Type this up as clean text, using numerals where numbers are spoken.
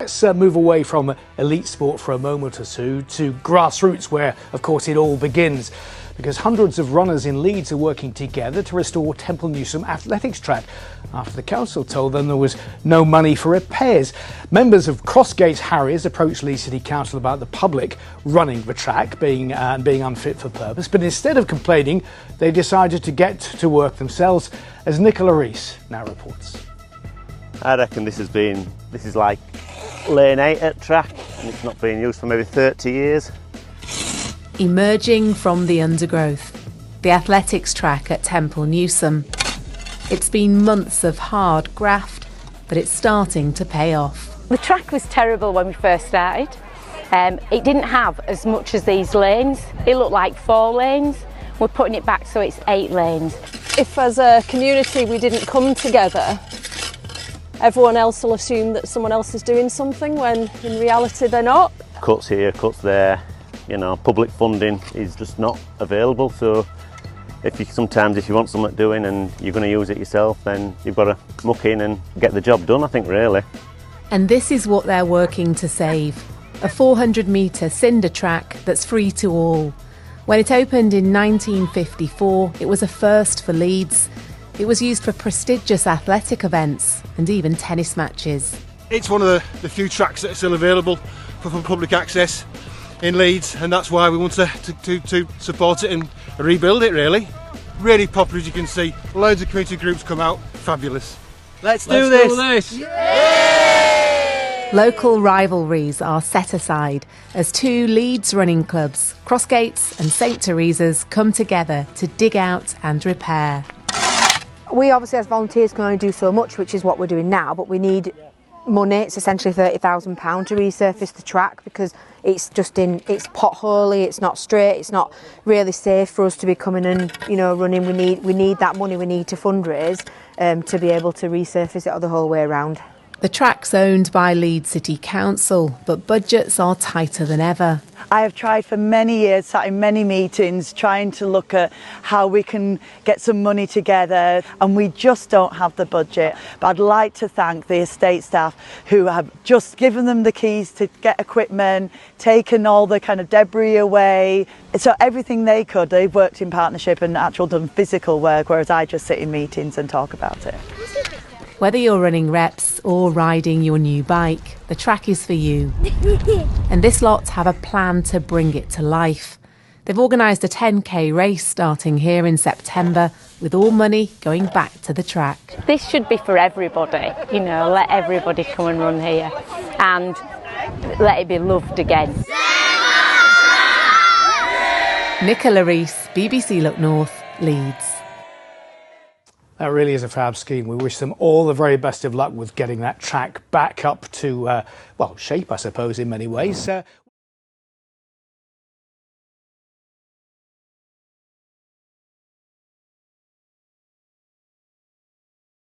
Let's move away from elite sport for a moment or two to grassroots, where, of course, it all begins. Because hundreds of runners in Leeds are working together to restore Temple Newsam athletics track after the council told them there was no money for repairs. Members of Crossgates Harriers approached Leeds City Council about the public running the track being unfit for purpose, but instead of complaining, they decided to get to work themselves, as Nicola Rees now reports. I reckon this is like lane 8 at track, and it's not being used for maybe 30 years. Emerging from the undergrowth, the athletics track at Temple Newsam. It's been months of hard graft, but it's starting to pay off. The track was terrible when we first started. It didn't have as much as these lanes. It looked like 4 lanes. We're putting it back so it's 8 lanes. If as a community we didn't come together, everyone else will assume that someone else is doing something when in reality they're not. Cuts here, cuts there. You know, public funding is just not available, so sometimes if you want something doing and you're going to use it yourself, then you've got to muck in and get the job done, I think, really. And this is what they're working to save. A 400-metre cinder track that's free to all. When it opened in 1954, it was a first for Leeds. It was used for prestigious athletic events and even tennis matches. It's one of the few tracks that are still available for public access in Leeds, and that's why we want to support it and rebuild it, really. Really popular, as you can see. Loads of community groups come out. Fabulous. Let's do this! Local rivalries are set aside as 2 Leeds running clubs, Crossgates and St Teresa's, come together to dig out and repair. We obviously as volunteers can only do so much, which is what we're doing now, but we need money. It's essentially £30,000 to resurface the track because it's potholey, it's not straight, it's not really safe for us to be coming and running. We need that money. We need to fundraise to be able to resurface it the whole way around. The track's owned by Leeds City Council, but budgets are tighter than ever. I have tried for many years, sat in many meetings, trying to look at how we can get some money together, and we just don't have the budget. But I'd like to thank the estate staff who have just given them the keys to get equipment, taken all the kind of debris away. So everything they could, they've worked in partnership and actually done physical work, whereas I just sit in meetings and talk about it. Whether you're running reps or riding your new bike, the track is for you. And this lot have a plan to bring it to life. They've organised a 10k race starting here in September, with all money going back to the track. This should be for everybody, let everybody come and run here and let it be loved again. Nicola Rees, BBC Look North, Leeds. That really is a fab scheme. We wish them all the very best of luck with getting that track back up to, shape, I suppose, in many ways.